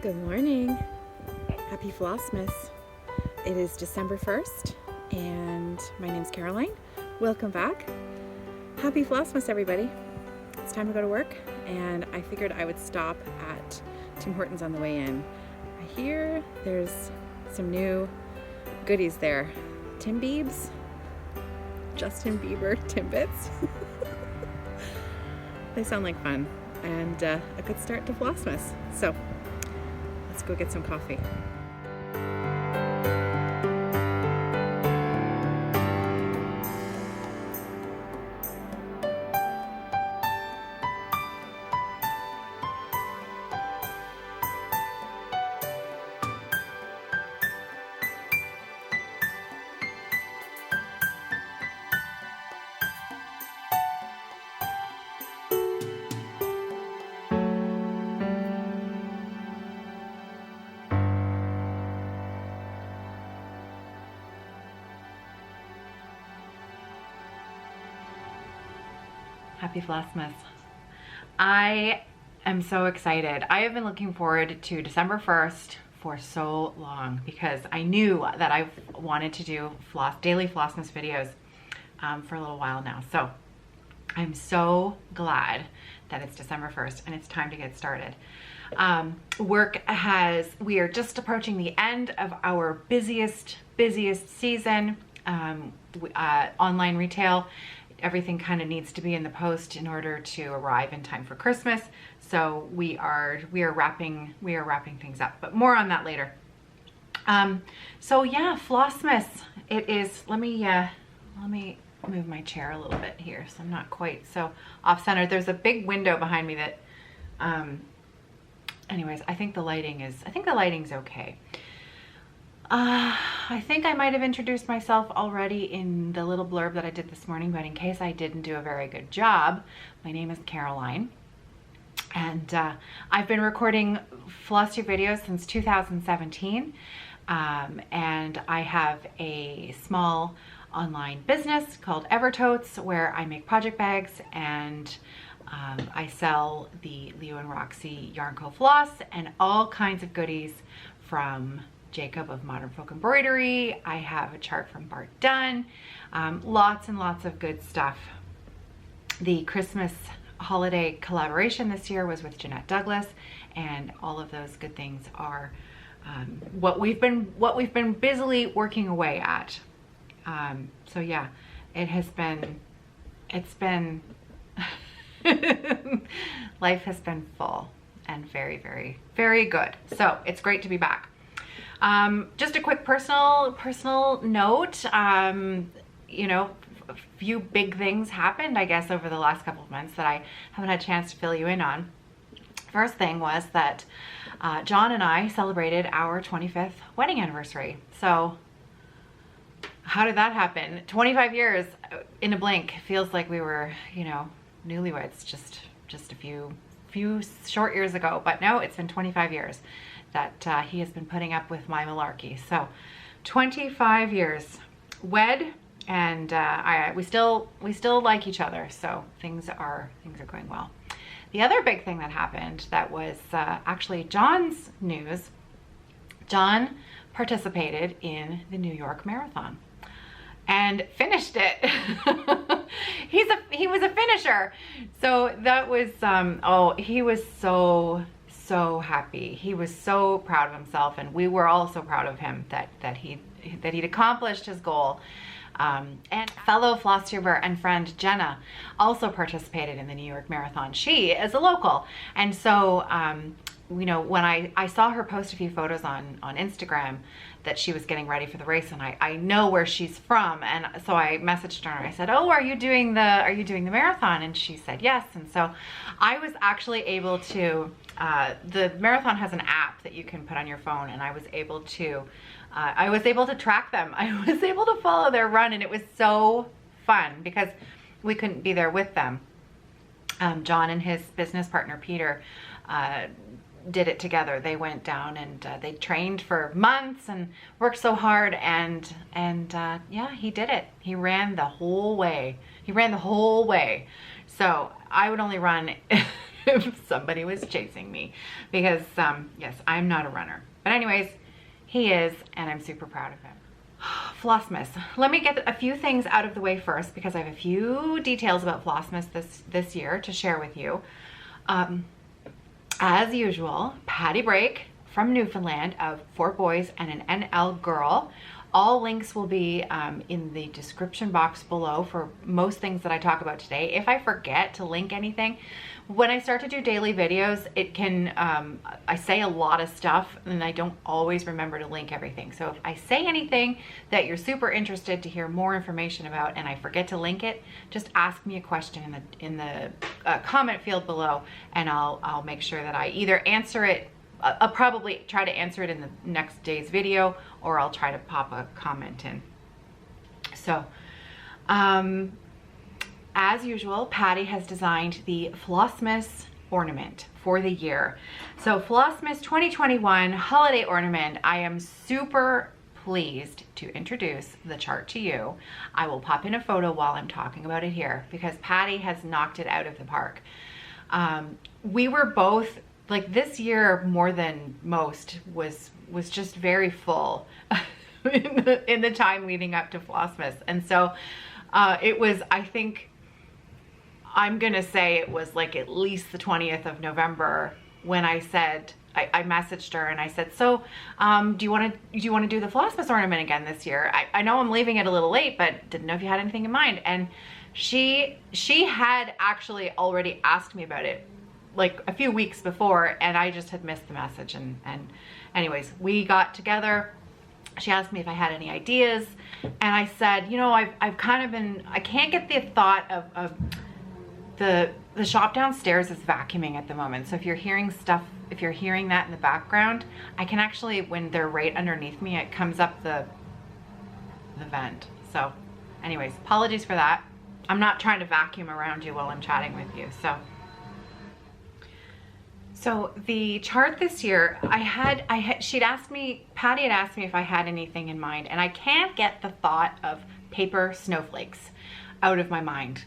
Good morning. Happy Flossmas. It is December 1st and my name's Caroline. Welcome back. Happy Flossmas, everybody. It's time to go to work and I figured I would stop at Tim Hortons on the way in. I hear there's some new goodies there. Tim Biebs, Justin Bieber Timbits. They sound like fun and a good start to Flossmas. So let's go get some coffee. Happy Flossmas. I am so excited. I have been looking forward to December 1st for so long because I knew that I wanted to do daily Flossmas videos for a little while now. So I'm so glad that it's December 1st and it's time to get started. We are just approaching the end of our busiest season, online retail. Everything kind of needs to be in the post in order to arrive in time for Christmas. So we are wrapping things up, but more on that later. So yeah, Flossmas. It is. Let me move my chair a little bit here so I'm not quite so off center. There's a big window behind me that. Anyways, I think the lighting's okay. I think I might have introduced myself already in the little blurb that I did this morning, but in case I didn't do a very good job, my name is Caroline, and I've been recording Floss Tube videos since 2017, and I have a small online business called Evertotes where I make project bags and I sell the Leo and Roxy Yarn Co floss and all kinds of goodies from Jacob of Modern Folk Embroidery. I have a chart from Bart Dunn. Lots and lots of good stuff. The Christmas holiday collaboration this year was with Jeanette Douglas, and all of those good things are what we've been busily working away at. So yeah, it's been life has been full and very good. So it's great to be back. Just a quick personal note, you know, a few big things happened, I guess, over the last couple of months that I haven't had a chance to fill you in on. First thing was that John and I celebrated our 25th wedding anniversary. So how did that happen? 25 years in a blink. Feels like we were, you know, newlyweds just a few short years ago, but no, it's been 25 years that he has been putting up with my malarkey. So 25 years wed, and we still like each other, so things are going well. The other big thing that happened that was actually John's news. John participated in the New York Marathon and finished it. He was a finisher. So that was he was so happy. He was so proud of himself, and we were all so proud of him that he'd accomplished his goal. And fellow floss tuber and friend Jenna also participated in the New York Marathon. She is a local, and so you know, when I saw her post a few photos on Instagram that she was getting ready for the race, and I know where she's from, and so I messaged her and I said, oh, are you doing the marathon? And she said yes. And so I was actually able to the marathon has an app that you can put on your phone, and I was able to track them. I was able to follow their run, and it was so fun because we couldn't be there with them. John and his business partner Peter did it together. They went down and they trained for months and worked so hard, and yeah, he did it. He ran the whole way. So I would only run if somebody was chasing me, because yes, I'm not a runner. But anyways, he is, and I'm super proud of him. Flossmas. Let me get a few things out of the way first, because I have a few details about Flossmas this year to share with you. As usual, Patty Break from Newfoundland of 4 boys and an NL girl. All links will be in the description box below for most things that I talk about today. If I forget to link anything, when I start to do daily videos, it can, I say a lot of stuff and I don't always remember to link everything. So if I say anything that you're super interested to hear more information about and I forget to link it, just ask me a question in the comment field below, and I'll make sure that I either answer it. I'll probably try to answer it in the next day's video, or I'll try to pop a comment in. So, as usual, Patty has designed the Flossmas ornament for the year. So Flossmas 2021 holiday ornament. I am super pleased to introduce the chart to you. I will pop in a photo while I'm talking about it here, because Patty has knocked it out of the park. We were both, like, this year more than most was just very full in the time leading up to Flossmas. And so it was, I think, I'm gonna say it was like at least the 20th of November when I said, I messaged her and I said, so do you want to do the Flossmas ornament again this year? I know I'm leaving it a little late, but didn't know if you had anything in mind. And she had actually already asked me about it like a few weeks before, and I just had missed the message. And anyways, we got together. She asked me if I had any ideas, and I said, you know, I've kind of been, I can't get the thought of the shop downstairs is vacuuming at the moment. So if you're hearing stuff, if you're hearing that in the background, I can actually, when they're right underneath me, it comes up the vent. So anyways, apologies for that. I'm not trying to vacuum around you while I'm chatting with you. So the chart this year, she'd asked me, Patty had asked me if I had anything in mind, and I can't get the thought of paper snowflakes out of my mind.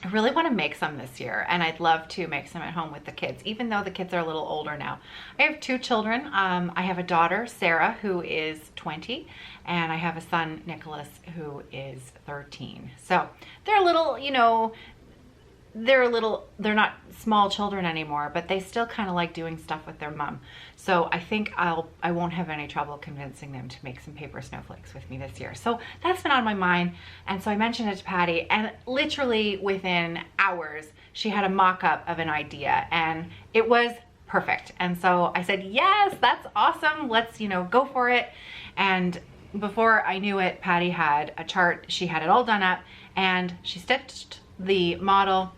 I really want to make some this year, and I'd love to make some at home with the kids, even though the kids are a little older now. I have 2 children. I have a daughter, Sarah, who is 20, and I have a son, Nicholas, who is 13. So they're a little, you know, they're not small children anymore, but they still kind of like doing stuff with their mom. So I think I won't have any trouble convincing them to make some paper snowflakes with me this year. So that's been on my mind. And so I mentioned it to Patty, and literally within hours, she had a mock-up of an idea, and it was perfect. And so I said, yes, that's awesome. Let's, you know, go for it. And before I knew it, Patty had a chart. She had it all done up, and she stitched the model.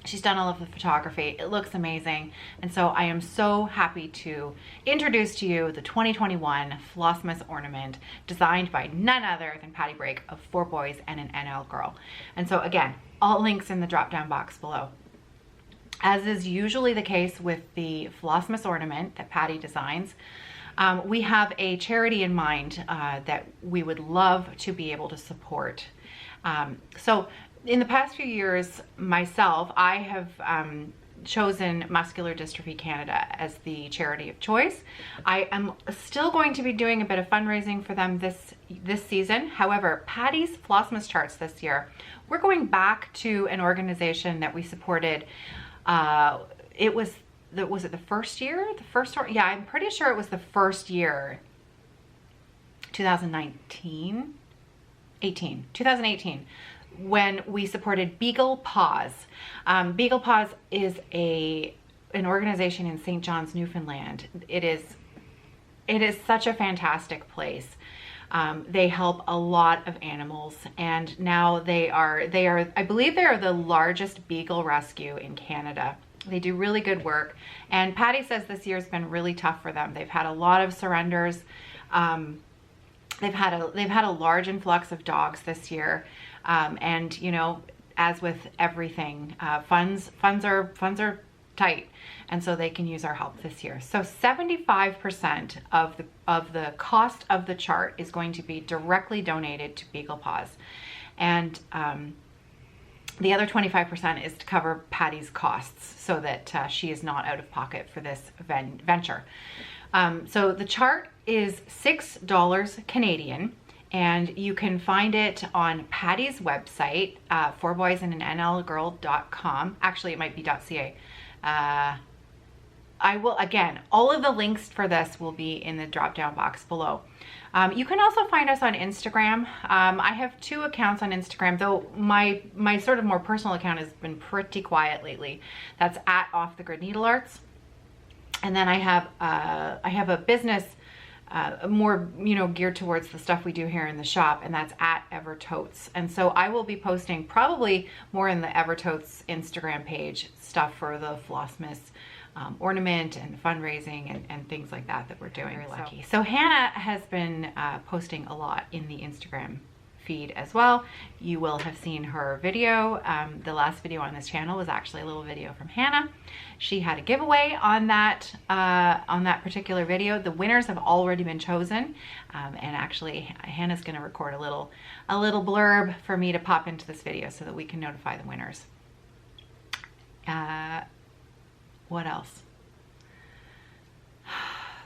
She's done all of the photography. It looks amazing. And so I am so happy to introduce to you the 2021 Flossmas ornament, designed by none other than Patty Break of 4 boys and an NL girl. And so again, all links in the drop down box below. As is usually the case with the Flossmas ornament that Patty designs, we have a charity in mind that we would love to be able to support. So in the past few years, myself, I have chosen Muscular Dystrophy Canada as the charity of choice. I am still going to be doing a bit of fundraising for them this season. However, Patty's Flossmas charts this year, we're going back to an organization that we supported. Was it the first year? Yeah, I'm pretty sure it was the first year, 2018, when we supported Beagle Paws. Beagle Paws is an organization in St. John's, Newfoundland. It is such a fantastic place. They help a lot of animals, and now they are, I believe they are the largest beagle rescue in Canada. They do really good work, and Patty says this year's been really tough for them. They've had a lot of surrenders. They've had a large influx of dogs this year. And you know, as with everything, funds are tight, and so they can use our help this year. So 75% of the cost of the chart is going to be directly donated to Beagle Paws, and The other 25% is to cover Patty's costs so that she is not out of pocket for this venture. So the chart is $6 Canadian, and you can find it on Patty's website, fourboysandannlgirl.com. Actually, it might be .ca. I will, again, all of the links for this will be in the drop-down box below. You can also find us on Instagram. I have 2 accounts on Instagram, though my sort of more personal account has been pretty quiet lately. That's at Off the Grid Needlearts. And then I have a business more, you know, geared towards the stuff we do here in the shop, and that's at Evertotes. And so I will be posting probably more in the Evertotes Instagram page, stuff for the Flossmas Ornament and fundraising and things like that we're doing. Very lucky. So Hannah has been posting a lot in the Instagram feed as well. You will have seen her video. The last video on this channel was actually a little video from Hannah. She had a giveaway on that particular video. The winners have already been chosen, and actually Hannah's going to record a little blurb for me to pop into this video so that we can notify the winners. What else?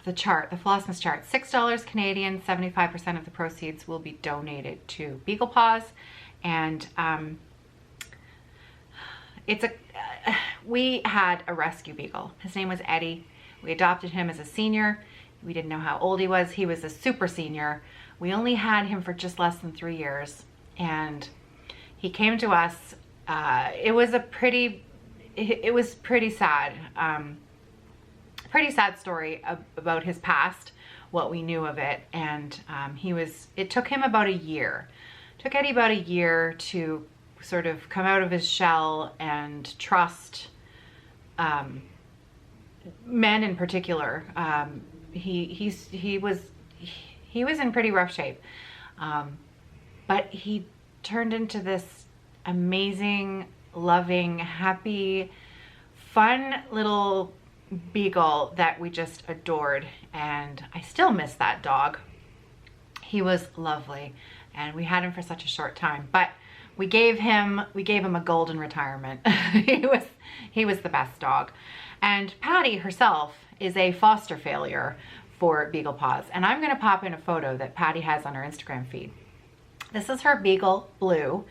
The chart, the Flossmas chart, $6 Canadian, 75% of the proceeds will be donated to Beagle Paws. And we had a rescue beagle. His name was Eddie. We adopted him as a senior. We didn't know how old he was. He was a super senior. We only had him for just less than 3 years. And he came to us. It was pretty sad. Pretty sad story about his past, what we knew of it. And it took him about a year. It took Eddie about a year to sort of come out of his shell and trust men in particular. He was in pretty rough shape. But he turned into this amazing, loving, happy, fun little beagle that we just adored, and I still miss that dog. He was lovely, and we had him for such a short time, but we gave him a golden retirement. He was the best dog. And Patty herself is a foster failure for Beagle Paws, and I'm going to pop in a photo that Patty has on her Instagram feed. This is her beagle, Blue,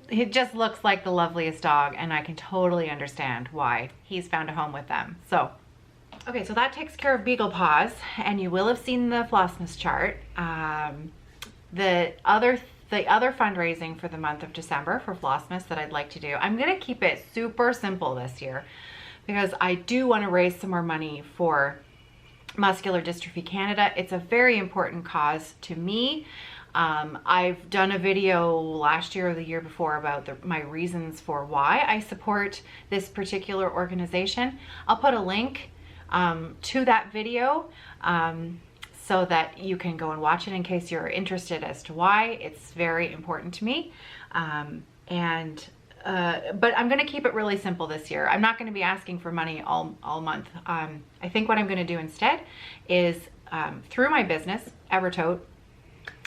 he just looks like the loveliest dog, and I can totally understand why he's found a home with them. So, okay, so that takes care of Beagle Paws, and you will have seen the Flossmas chart. The other fundraising for the month of December for Flossmas that I'd like to do, I'm going to keep it super simple this year because I do want to raise some more money for Muscular Dystrophy Canada. It's a very important cause to me. I've done a video last year or the year before about my reasons for why I support this particular organization. I'll put a link to that video so that you can go and watch it in case you're interested as to why. It's very important to me. But I'm going to keep it really simple this year. I'm not going to be asking for money all month. I think what I'm going to do instead is through my business, Evertote,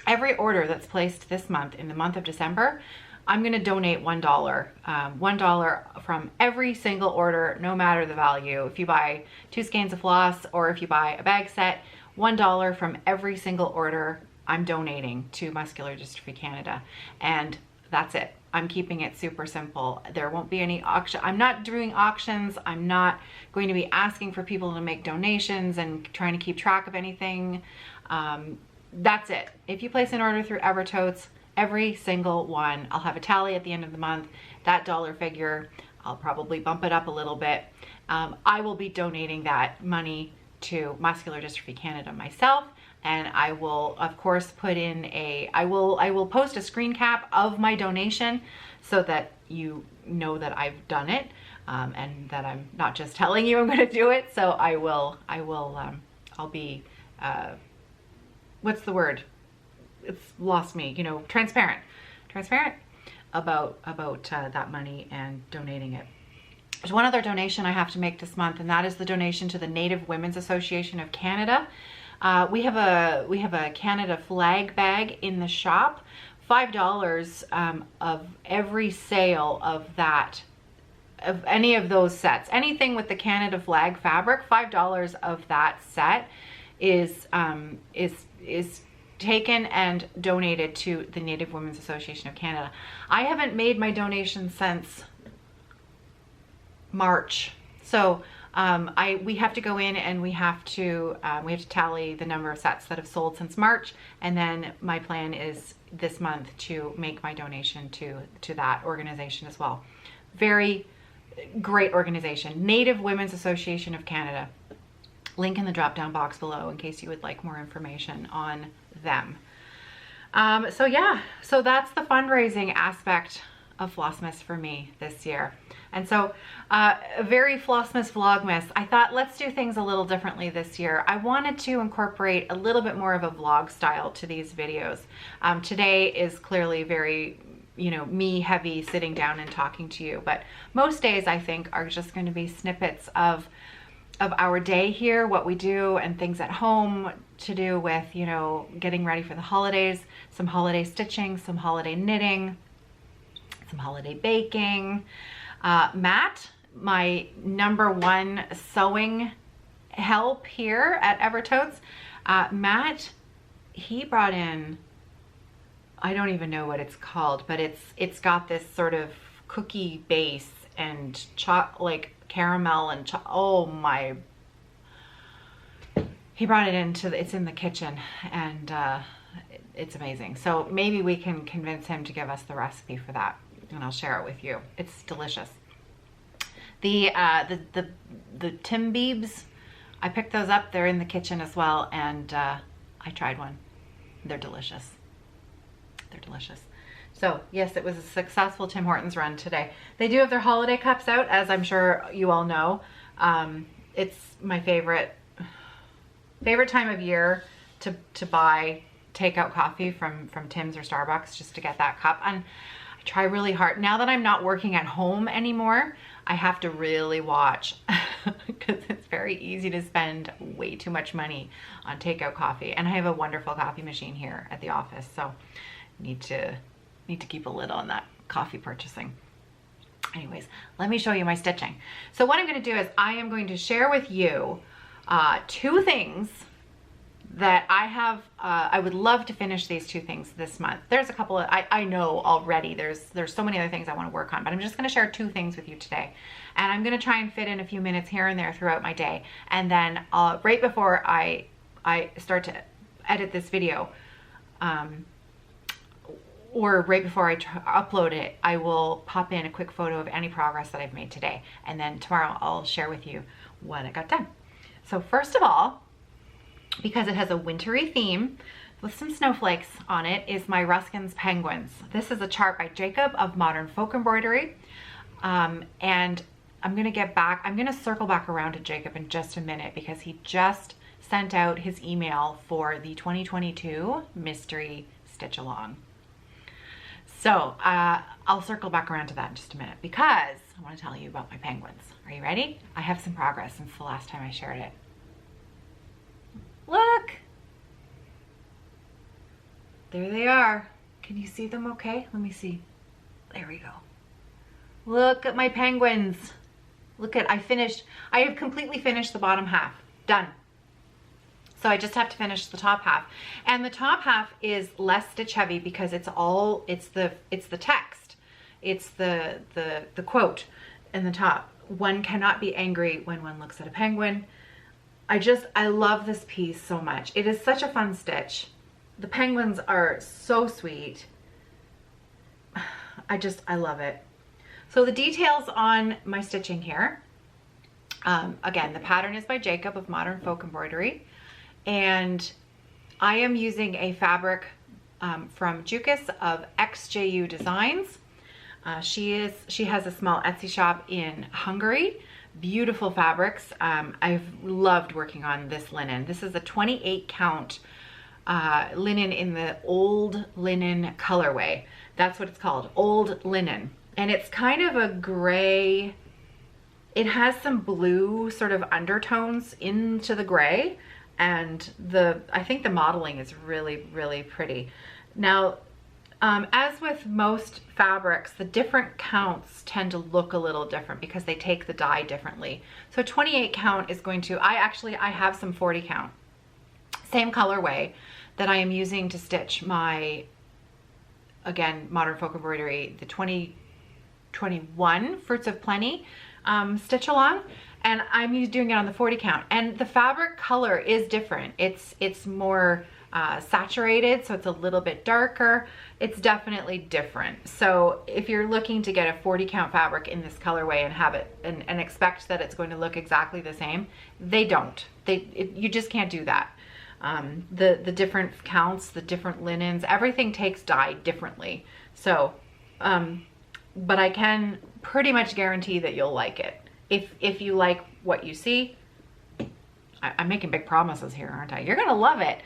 every order that's placed this month, in the month of December, I'm going to donate $1. $1 from every single order, no matter the value. If you buy 2 skeins of floss or if you buy a bag set, $1 from every single order I'm donating to Muscular Dystrophy Canada. And that's it. I'm keeping it super simple. There won't be any auction. I'm not doing auctions. I'm not going to be asking for people to make donations and trying to keep track of anything. That's it. If you place an order through Evertotes, every single one, I'll have a tally at the end of the month. That dollar figure, I'll probably bump it up a little bit. I will be donating that money to Muscular Dystrophy Canada myself, and I will of course put in I will post a screen cap of my donation so that you know that I've done it, and that I'm not just telling you I'm going to do it. So I'll be what's the word? It's lost me, you know, transparent about that money and donating it. There's one other donation I have to make this month, and that is the donation to the Native Women's Association of Canada. We have a Canada flag bag in the shop $5 of every sale of that, of any of those sets, anything with the Canada flag fabric, $5 of that set is taken and donated to the Native Women's Association of Canada. I haven't made my donation since March, so we have to go in and we have to tally the number of sets that have sold since March, and then my plan is this month to make my donation to that organization as well. Very great organization, Native Women's Association of Canada. Link in the drop down box below in case you would like more information on them. So yeah, so that's the fundraising aspect of Flossmas for me this year. And so a very Flossmas Vlogmas. I thought, let's do things a little differently this year. I wanted to incorporate a little bit more of a vlog style to these videos. Today is clearly very, you know, me heavy, sitting down and talking to you, but most days I think are just going to be snippets of our day here, what we do, and things at home to do with, you know, getting ready for the holidays, some holiday stitching, some holiday knitting, some holiday baking. Matt, my #1 sewing help here at Evertotes, Matt, he brought in, I don't even know what it's called, but it's got this sort of cookie base and like caramel and oh my, he brought it it's in the kitchen, and it's amazing. So maybe we can convince him to give us the recipe for that, and I'll share it with you. It's delicious. The Tim Biebs, I picked those up. They're in the kitchen as well, and I tried one. They're delicious. They're delicious. So yes, it was a successful Tim Hortons run today. They do have their holiday cups out, as I'm sure you all know. It's my favorite time of year to buy takeout coffee from Tim's or Starbucks, just to get that cup. And I try really hard. Now that I'm not working at home anymore, I have to really watch because it's very easy to spend way too much money on takeout coffee. And I have a wonderful coffee machine here at the office, so need to keep a lid on that coffee purchasing. Anyways, let me show you my stitching. So what I'm going to do is I am going to share with you 2 things that I have. I would love to finish these 2 things this month. There's a couple of, I know already there's so many other things I want to work on, but I'm just going to share 2 things with you today. And I'm going to try and fit in a few minutes here and there throughout my day. And then right before I start to edit this video, or right before I upload it, I will pop in a quick photo of any progress that I've made today. And then tomorrow I'll share with you what I got done. So first of all, because it has a wintry theme with some snowflakes on it, is my Ruskin's Penguins. This is a chart by Jacob of Modern Folk Embroidery. And I'm gonna circle back around to Jacob in just a minute, because he just sent out his email for the 2022 mystery stitch along. So I'll circle back around to that in just a minute, because I want to tell you about my penguins. Are you ready? I have some progress since the last time I shared it. Look! There they are. Can you see them okay? Let me see. There we go. Look at my penguins. Look at, I have completely finished the bottom half. Done. So I just have to finish the top half. And the top half is less stitch heavy because it's the text. It's the quote in the top. One cannot be angry when one looks at a penguin. I love this piece so much. It is such a fun stitch. The penguins are so sweet. I love it. So the details on my stitching here. Again, the pattern is by Jacob of Modern Folk Embroidery. And I am using a fabric from Jukas of XJU Designs. She has a small Etsy shop in Hungary. Beautiful fabrics. I've loved working on this linen. This is a 28 count linen in the old linen colorway. That's what it's called, old linen. And it's kind of a gray. It has some blue sort of undertones into the gray. And I think the modeling is really, really pretty. Now, As with most fabrics, the different counts tend to look a little different because they take the dye differently. So 28 count is going to, I have some 40 count, same colorway that I am using to stitch my, again, Modern Folk Embroidery, the 2021 Fruits of Plenty stitch along, and I'm doing it on the 40 count. And the fabric color is different. It's more saturated, so it's a little bit darker. It's definitely different. So if you're looking to get a 40 count fabric in this colorway and have it and expect that it's going to look exactly the same, they don't. You just can't do that. The different counts, the different linens, everything takes dye differently. So, but I can pretty much guarantee that you'll like it. If you like what you see, I'm making big promises here, aren't I? You're gonna love it.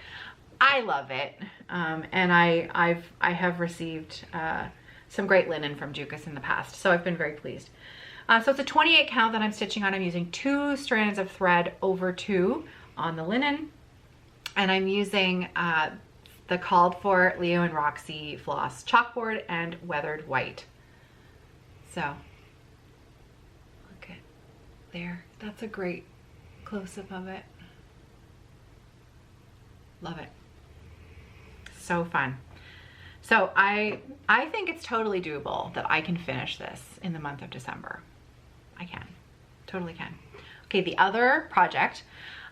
I love it, and I have received some great linen from Jukas in the past, so I've been very pleased. So it's a 28 count that I'm stitching on. I'm using 2 strands of thread over 2 on the linen, and I'm using the called for Leo and Roxy floss chalkboard and weathered white. So look at there. That's a great close-up of it. Love it. So fun. So I think it's totally doable that I can finish this in the month of December. I can, totally can. Okay, the other project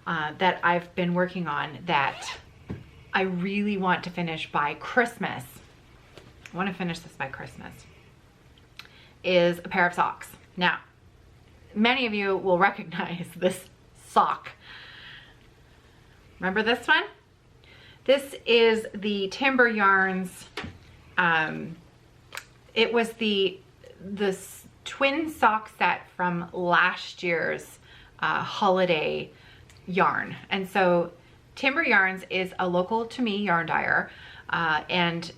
that I've been working on that I really want to finish by Christmas, I want to finish this by Christmas, is a pair of socks. Now, many of you will recognize this sock. Remember this one? This is the Timber Yarns. It was the twin sock set from last year's holiday yarn. And so Timber Yarns is a local to me yarn dyer, and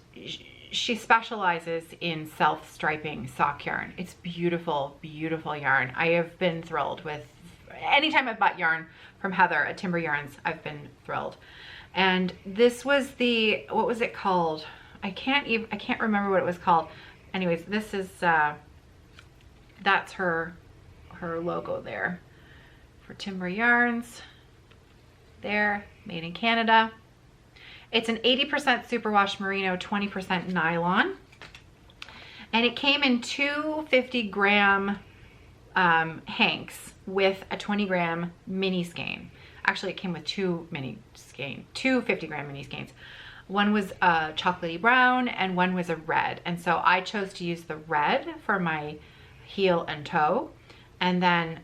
she specializes in self-striping sock yarn. It's beautiful, beautiful yarn. I have been thrilled with, anytime I've bought yarn from Heather at Timber Yarns, I've been thrilled. And this was the, what was it called? I can't remember what it was called. Anyways, this is, that's her logo there for Timber Yarns. There, made in Canada. It's an 80% superwash merino, 20% nylon. And it came in 2 50-gram hanks with a 20-gram mini skein. Actually, it came with 2 50-gram mini skeins. One was a chocolatey brown and one was a red. And so I chose to use the red for my heel and toe. And then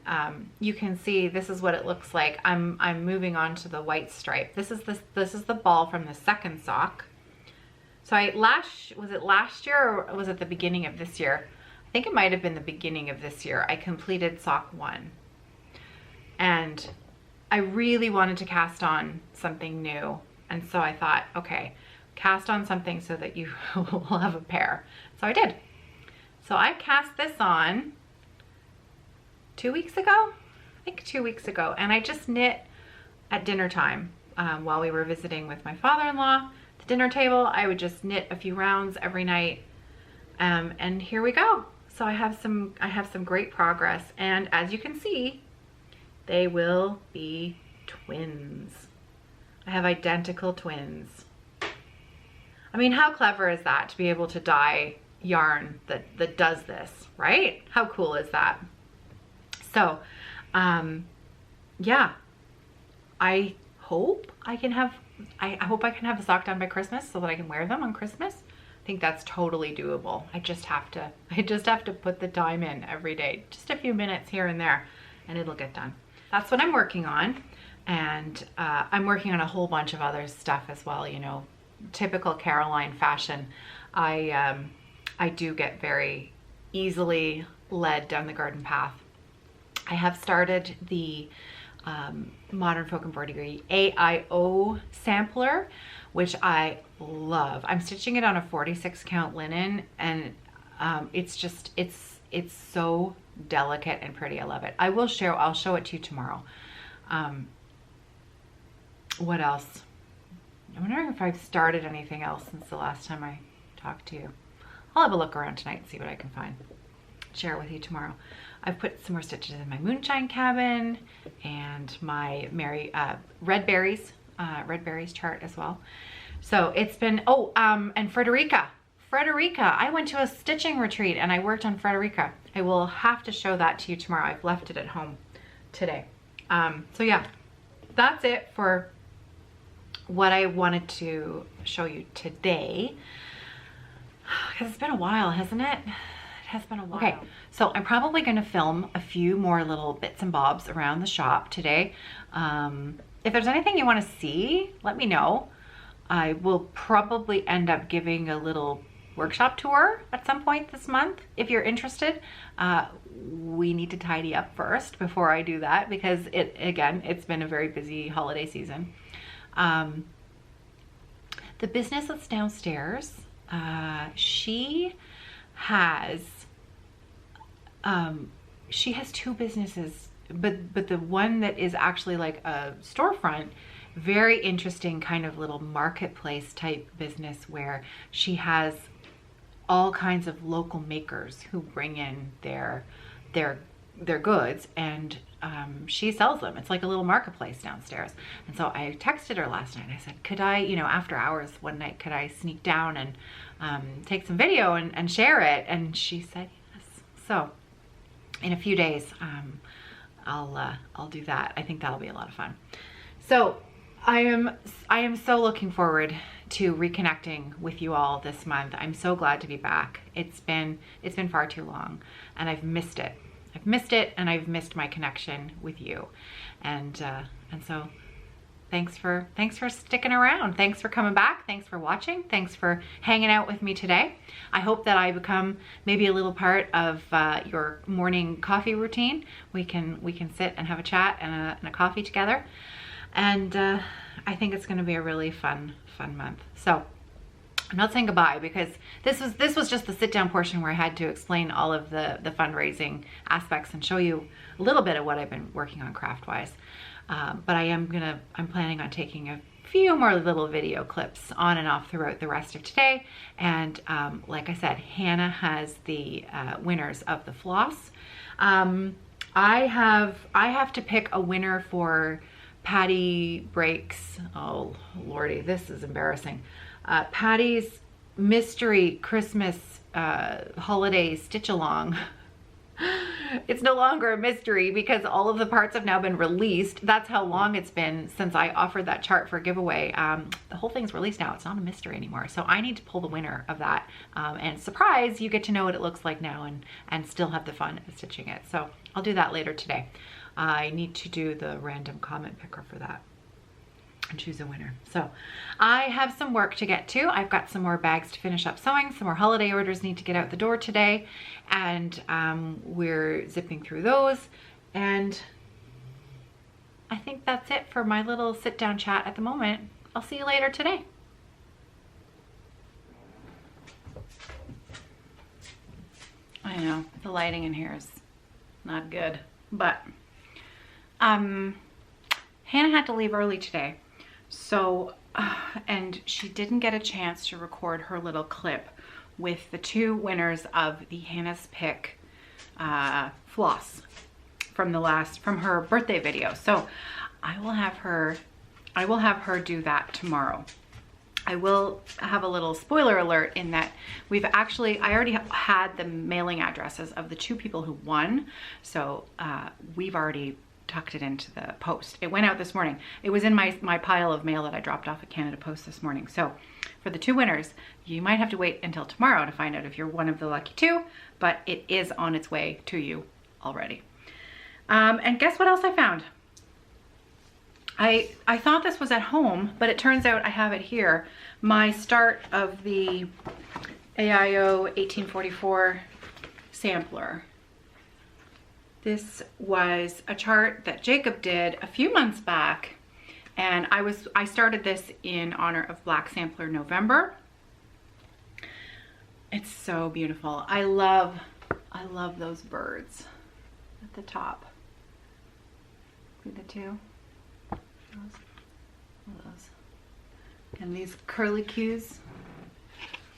you can see this is what it looks like. I'm moving on to the white stripe. This is the ball from the second sock. So was it last year or was it the beginning of this year? I think it might have been the beginning of this year. I completed sock 1. And I really wanted to cast on something new. And so I thought, okay, cast on something so that you will have a pair. So I did. So I cast this on 2 weeks ago? I think 2 weeks ago. And I just knit at dinner time while we were visiting with my father-in-law. The dinner table, I would just knit a few rounds every night. And here we go. So I have some great progress. And as you can see, they will be twins. I have identical twins. I mean, how clever is that to be able to dye yarn that does this, right? How cool is that? So, yeah, I hope I can have the sock done by Christmas so that I can wear them on Christmas. I think that's totally doable. I just have to put the time in every day, just a few minutes here and there, and it'll get done. That's what I'm working on. And I'm working on a whole bunch of other stuff as well, you know, typical Caroline fashion. I do get very easily led down the garden path. I have started the Modern Folk Embroidery AIO sampler, which I love. I'm stitching it on a 46 count linen, and it's so delicate and pretty. I love it. I'll show it to you tomorrow. What else? I'm wondering if I've started anything else since the last time I talk to you. I'll have a look around tonight and see what I can find. Share it with you tomorrow. I've put some more stitches in my moonshine cabin and my red berries chart as well. So it's been, and Frederica, I went to a stitching retreat and I worked on Frederica. I will have to show that to you tomorrow. I've left it at home today. So yeah, that's it for what I wanted to show you today. Because it's been a while, hasn't it? It has been a while. Okay, so I'm probably going to film a few more little bits and bobs around the shop today. If there's anything you want to see, let me know. I will probably end up giving a little workshop tour at some point this month if you're interested. We need to tidy up first before I do that because it's been a very busy holiday season. The business that's downstairs, she has two businesses, but the one that is actually like a storefront, very interesting kind of little marketplace type business where she has all kinds of local makers who bring in their goods and she sells them. It's like a little marketplace downstairs. And so I texted her last night. I said, could I, after hours one night, could I sneak down and take some video and share it? And she said yes. So in a few days, I'll do that. I think that'll be a lot of fun. So I am so looking forward to reconnecting with you all this month. I'm so glad to be back. It's been far too long and I've missed it. I've missed it and I've missed my connection with you. And so thanks for sticking around. Thanks for coming back. Thanks for watching. Thanks for hanging out with me today. I hope that I become maybe a little part of your morning coffee routine. We can sit and have a chat and a coffee together. And I think it's going to be a really fun month. So I'm not saying goodbye because this was just the sit down portion where I had to explain all of the fundraising aspects and show you a little bit of what I've been working on craft wise. But I'm planning on taking a few more little video clips on and off throughout the rest of today. And like I said, Hannah has the winners of the floss. I have to pick a winner for Patty Breaks. Oh Lordy, this is embarrassing. Patty's mystery Christmas holiday stitch along. It's no longer a mystery because all of the parts have now been released. That's how long it's been since I offered that chart for giveaway. The whole thing's released now. It's not a mystery anymore. So I need to pull the winner of that. And surprise, you get to know what it looks like now and still have the fun of stitching it. So I'll do that later today. I need to do the random comment picker for that and choose a winner. So I have some work to get to. I've got some more bags to finish up sewing. Some more holiday orders need to get out the door today. And we're zipping through those. And I think that's it for my little sit down chat at the moment. I'll see you later today. I know the lighting in here is not good, but Hannah had to leave early today. So, and she didn't get a chance to record her little clip with the two winners of the Hannah's Pick floss from her birthday video. So I will have her do that tomorrow. I will have a little spoiler alert in that I already had the mailing addresses of the two people who won. So we've already tucked it into the post. It went out this morning. It was in my pile of mail that I dropped off at Canada Post this morning. So for the two winners, you might have to wait until tomorrow to find out if you're one of the lucky two, but it is on its way to you already. And guess what else I found? I thought this was at home, but it turns out I have it here. My start of the AIO 1844 sampler. This was a chart that Jacob did a few months back, and I started this in honor of Black Sampler November. It's so beautiful. I love those birds at the top. See the two? Those. And these curlicues.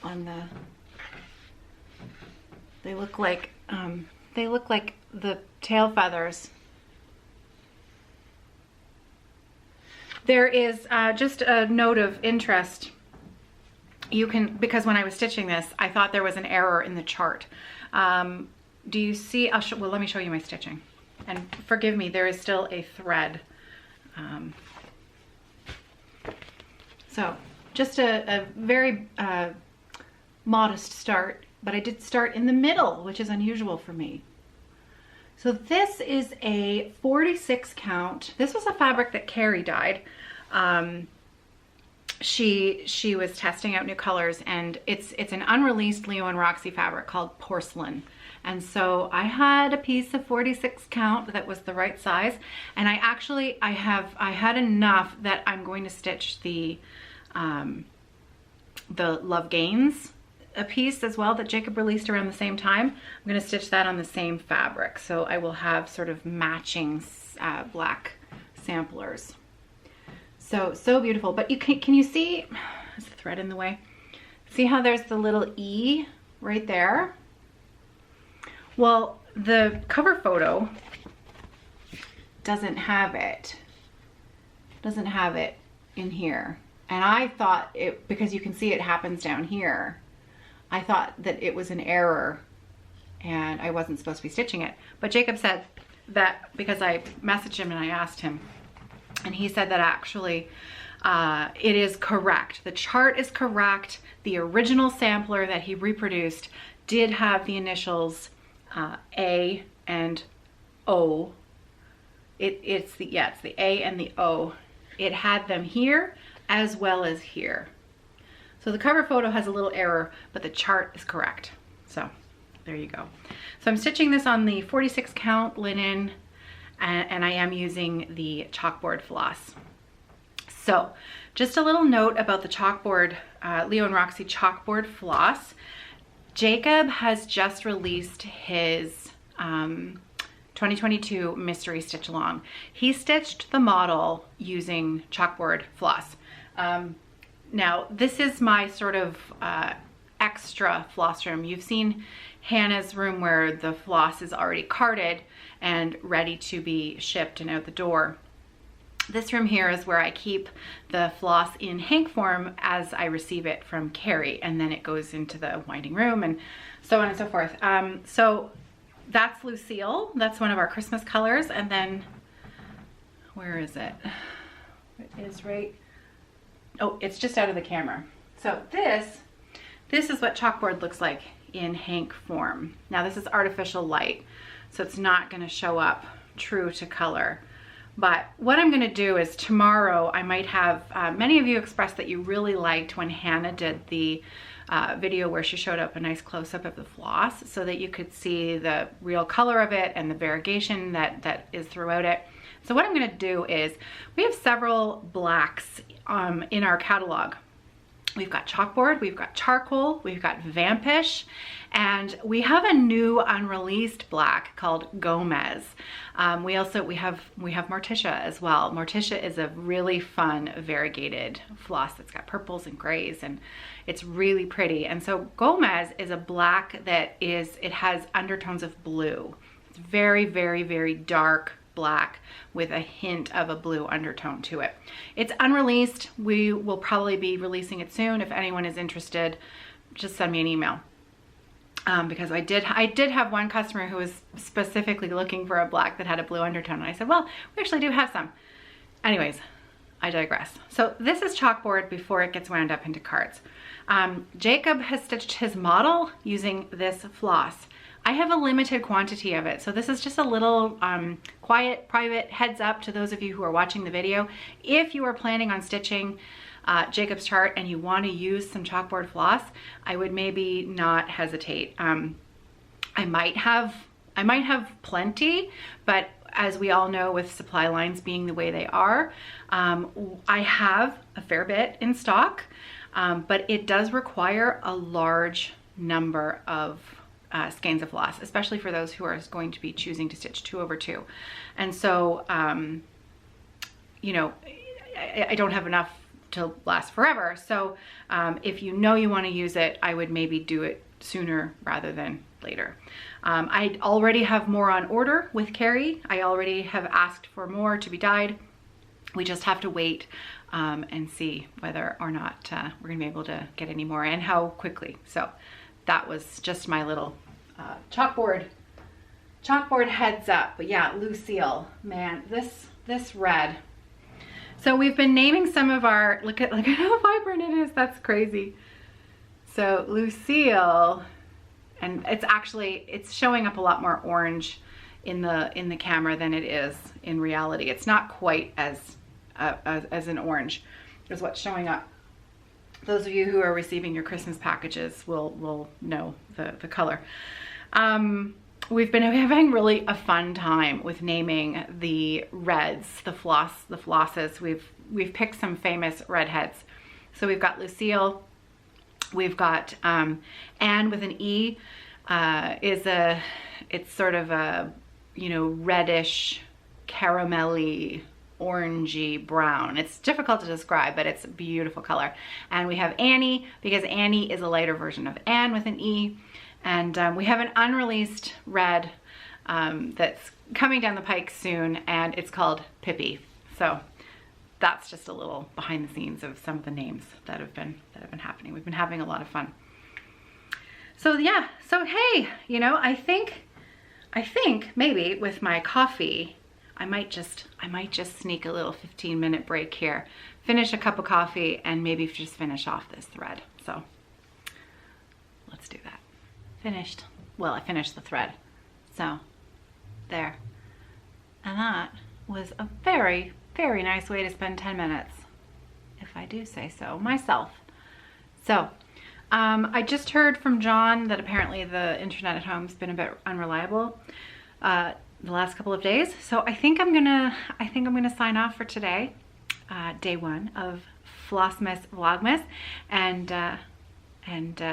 on the, they look like the tail feathers. There is just a note of interest. You can, because when I was stitching this, I thought there was an error in the chart. Do you see, well, let me show you my stitching. And forgive me, there is still a thread. So just a very modest start, but I did start in the middle, which is unusual for me. So this is a 46 count. This was a fabric that Carrie dyed. She was testing out new colors, and it's an unreleased Leo and Roxy fabric called Porcelain. And so I had a piece of 46 count that was the right size, and I had enough that I'm going to stitch the Love Gains a piece as well that Jacob released around the same time. I'm going to stitch that on the same fabric, so I will have sort of matching black samplers. So beautiful. But can you see, is the thread in the way? See how there's the little E right there? Well, the cover photo doesn't have it. Doesn't have it in here. And I thought it, because you can see it happens down here, I thought that it was an error and I wasn't supposed to be stitching it. But Jacob said that, because I messaged him and I asked him, and he said that actually it is correct. The chart is correct. The original sampler that he reproduced did have the initials A and O. It's the A and the O. It had them here as well as here. So the cover photo has a little error, but the chart is correct. So there you go. So I'm stitching this on the 46 count linen, and I am using the chalkboard floss. So just a little note about the chalkboard, Leo and Roxy chalkboard floss. Jacob has just released his 2022 mystery stitch along. He stitched the model using chalkboard floss. Now this is my sort of extra floss room. You've seen Hannah's room where the floss is already carded and ready to be shipped and out the door. This room here is where I keep the floss in hank form as I receive it from Carrie, and then it goes into the winding room and so on and so forth. So that's Lucille. That's one of our Christmas colors. And then, where is it? It is right, oh, it's just out of the camera. So this is what chalkboard looks like in hank form. Now this is artificial light, so it's not gonna show up true to color. But what I'm gonna do is tomorrow I might have, many of you expressed that you really liked when Hannah did the video where she showed up a nice close-up of the floss so that you could see the real color of it and the variegation that is throughout it. So what I'm gonna do is, we have several blacks in our catalog. We've got chalkboard, we've got charcoal, we've got vampish, and we have a new unreleased black called Gomez. We have Morticia as well. Morticia is a really fun variegated floss that's got purples and grays, and it's really pretty. And so Gomez is a black that it has undertones of blue. It's very, very, very dark black with a hint of a blue undertone to it. It's unreleased. We will probably be releasing it soon. If anyone is interested, just send me an email. Because I did have one customer who was specifically looking for a black that had a blue undertone, and I said, well, we actually do have some. Anyways, I digress. So this is chalkboard before it gets wound up into cards. Jacob has stitched his model using this floss. I have a limited quantity of it, so this is just a little quiet, private heads up to those of you who are watching the video. If you are planning on stitching Jacob's chart and you want to use some chalkboard floss, I would maybe not hesitate. I might have plenty, but as we all know, with supply lines being the way they are, I have a fair bit in stock, but it does require a large number of skeins of floss, especially for those who are going to be choosing to stitch 2/2. And so, you know, I don't have enough to last forever. So if you know you want to use it, I would maybe do it sooner rather than later. I already have more on order with Carrie. I already have asked for more to be dyed. We just have to wait and see whether or not we're gonna be able to get any more and how quickly. So that was just my little chalkboard heads up. But yeah, Lucille, man, this red. So we've been naming some of our, look at how vibrant it is. That's crazy. So Lucille, and it's showing up a lot more orange in the camera than it is in reality. It's not quite as an orange is what's showing up. Those of you who are receiving your Christmas packages will know the color. We've been having really a fun time with naming the reds, the flosses. We've picked some famous redheads. So we've got Lucille, we've got Anne with an E. It's sort of a, you know, reddish, caramelly, orangey brown. It's difficult to describe, but it's a beautiful color. And we have Annie, because Annie is a lighter version of Anne with an E. And we have an unreleased red that's coming down the pike soon, and it's called Pippi. So that's just a little behind the scenes of some of the names that have been happening. We've been having a lot of fun. So yeah, so hey, you know, I think maybe with my coffee, I might just sneak a little 15-minute break here, finish a cup of coffee, and maybe just finish off this thread. So let's do that. Finished. Well, I finished the thread. So there. And that was a very, very nice way to spend 10 minutes, if I do say so myself. So I just heard from John that apparently the internet at home's been a bit unreliable the last couple of days. So I think I'm gonna sign off for today, day 1 of Flossmas Vlogmas, and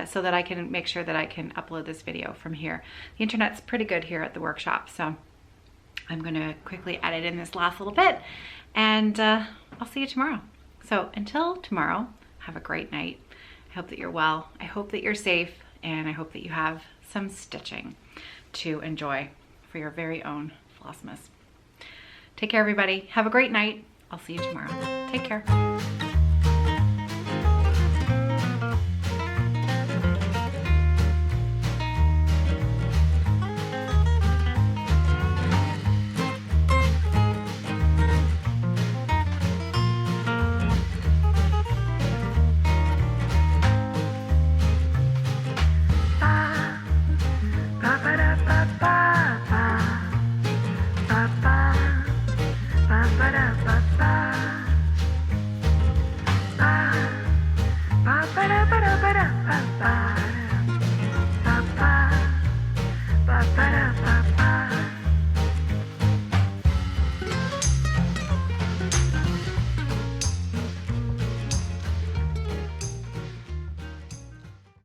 so that I can make sure that I can upload this video from here. The internet's pretty good here at the workshop, so I'm gonna quickly edit in this last little bit, and I'll see you tomorrow. So until tomorrow, have a great night. I hope that you're well, I hope that you're safe, and I hope that you have some stitching to enjoy for your very own Flossmas. Take care, everybody. Have a great night. I'll see you tomorrow. Take care.